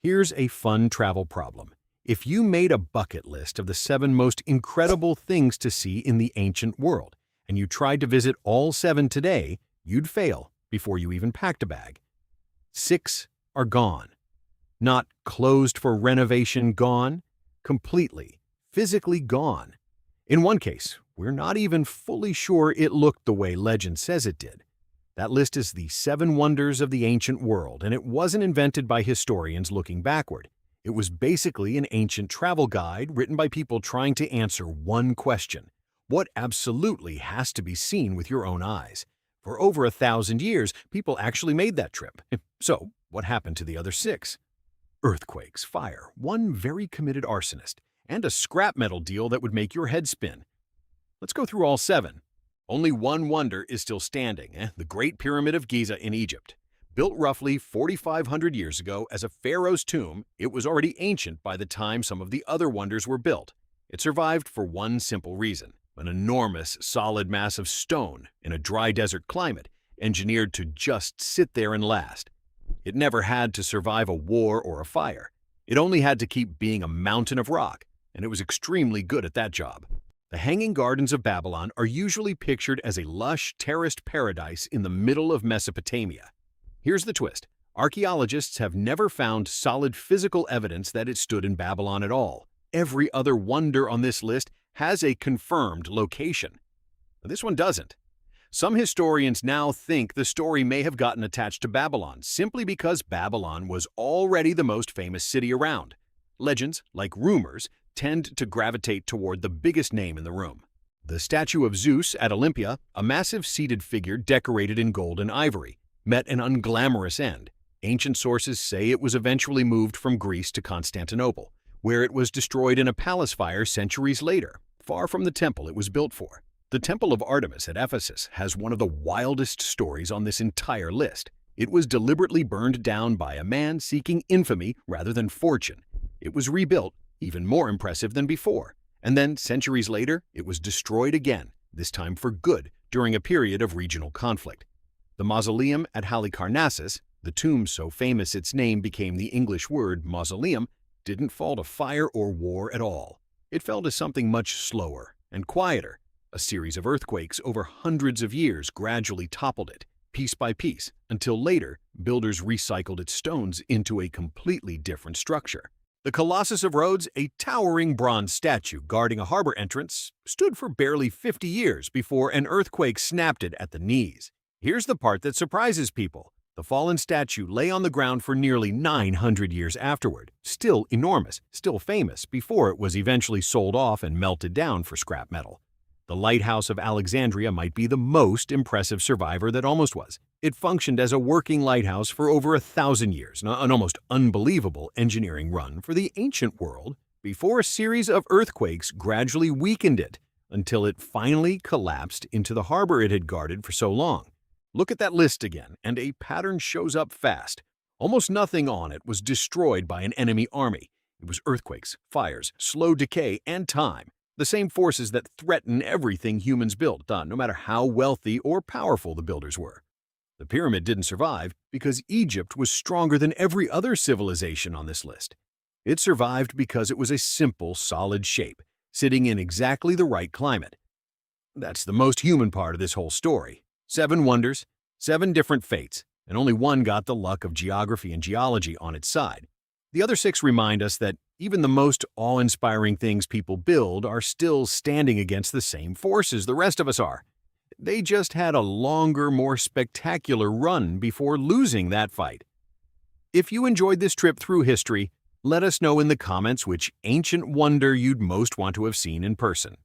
Here's a fun travel problem. If you made a bucket list of the 7 most incredible things to see in the ancient world, and you tried to visit all 7 today, you'd fail before you even packed a bag. 6 are gone. Not closed for renovation gone, completely, physically gone. In one case, we're not even fully sure it looked the way legend says it did. That list is the 7 wonders of the ancient world, and it wasn't invented by historians looking backward. It was basically an ancient travel guide written by people trying to answer one question: what absolutely has to be seen with your own eyes? For over 1,000 years, people actually made that trip. So, what happened to the other 6? Earthquakes, fire, one very committed arsonist, and a scrap metal deal that would make your head spin. Let's go through all 7. Only one wonder is still standing, the Great Pyramid of Giza in Egypt. Built roughly 4,500 years ago as a pharaoh's tomb, it was already ancient by the time some of the other wonders were built. It survived for one simple reason: an enormous, solid mass of stone in a dry desert climate, engineered to just sit there and last. It never had to survive a war or a fire. It only had to keep being a mountain of rock, and it was extremely good at that job. The Hanging Gardens of Babylon are usually pictured as a lush, terraced paradise in the middle of Mesopotamia. Here's the twist: archaeologists have never found solid physical evidence that it stood in Babylon at all. Every other wonder on this list has a confirmed location. This one doesn't. Some historians now think the story may have gotten attached to Babylon simply because Babylon was already the most famous city around. Legends, like rumors, tend to gravitate toward the biggest name in the room. The statue of Zeus at Olympia, a massive seated figure decorated in gold and ivory, met an unglamorous end. Ancient sources say it was eventually moved from Greece to Constantinople, where it was destroyed in a palace fire centuries later, far from the temple it was built for. The Temple of Artemis at Ephesus has one of the wildest stories on this entire list. It was deliberately burned down by a man seeking infamy rather than fortune. It was rebuilt, even more impressive than before, and then centuries later, it was destroyed again, this time for good, during a period of regional conflict. The Mausoleum at Halicarnassus, the tomb so famous its name became the English word mausoleum, didn't fall to fire or war at all. It fell to something much slower and quieter. A series of earthquakes over hundreds of years gradually toppled it, piece by piece, until later, builders recycled its stones into a completely different structure. The Colossus of Rhodes, a towering bronze statue guarding a harbor entrance, stood for barely 50 years before an earthquake snapped it at the knees. Here's the part that surprises people. The fallen statue lay on the ground for nearly 900 years afterward, still enormous, still famous, before it was eventually sold off and melted down for scrap metal. The Lighthouse of Alexandria might be the most impressive survivor that almost was. It functioned as a working lighthouse for over 1,000 years, an almost unbelievable engineering run for the ancient world, before a series of earthquakes gradually weakened it until it finally collapsed into the harbor it had guarded for so long. Look at that list again, and a pattern shows up fast. Almost nothing on it was destroyed by an enemy army. It was earthquakes, fires, slow decay, and time. The same forces that threaten everything humans build, no matter how wealthy or powerful the builders were. The pyramid didn't survive because Egypt was stronger than every other civilization on this list. It survived because it was a simple, solid shape, sitting in exactly the right climate. That's the most human part of this whole story. 7 wonders, 7 different fates, and only one got the luck of geography and geology on its side. The other 6 remind us that even the most awe-inspiring things people build are still standing against the same forces the rest of us are. They just had a longer, more spectacular run before losing that fight. If you enjoyed this trip through history, let us know in the comments which ancient wonder you'd most want to have seen in person.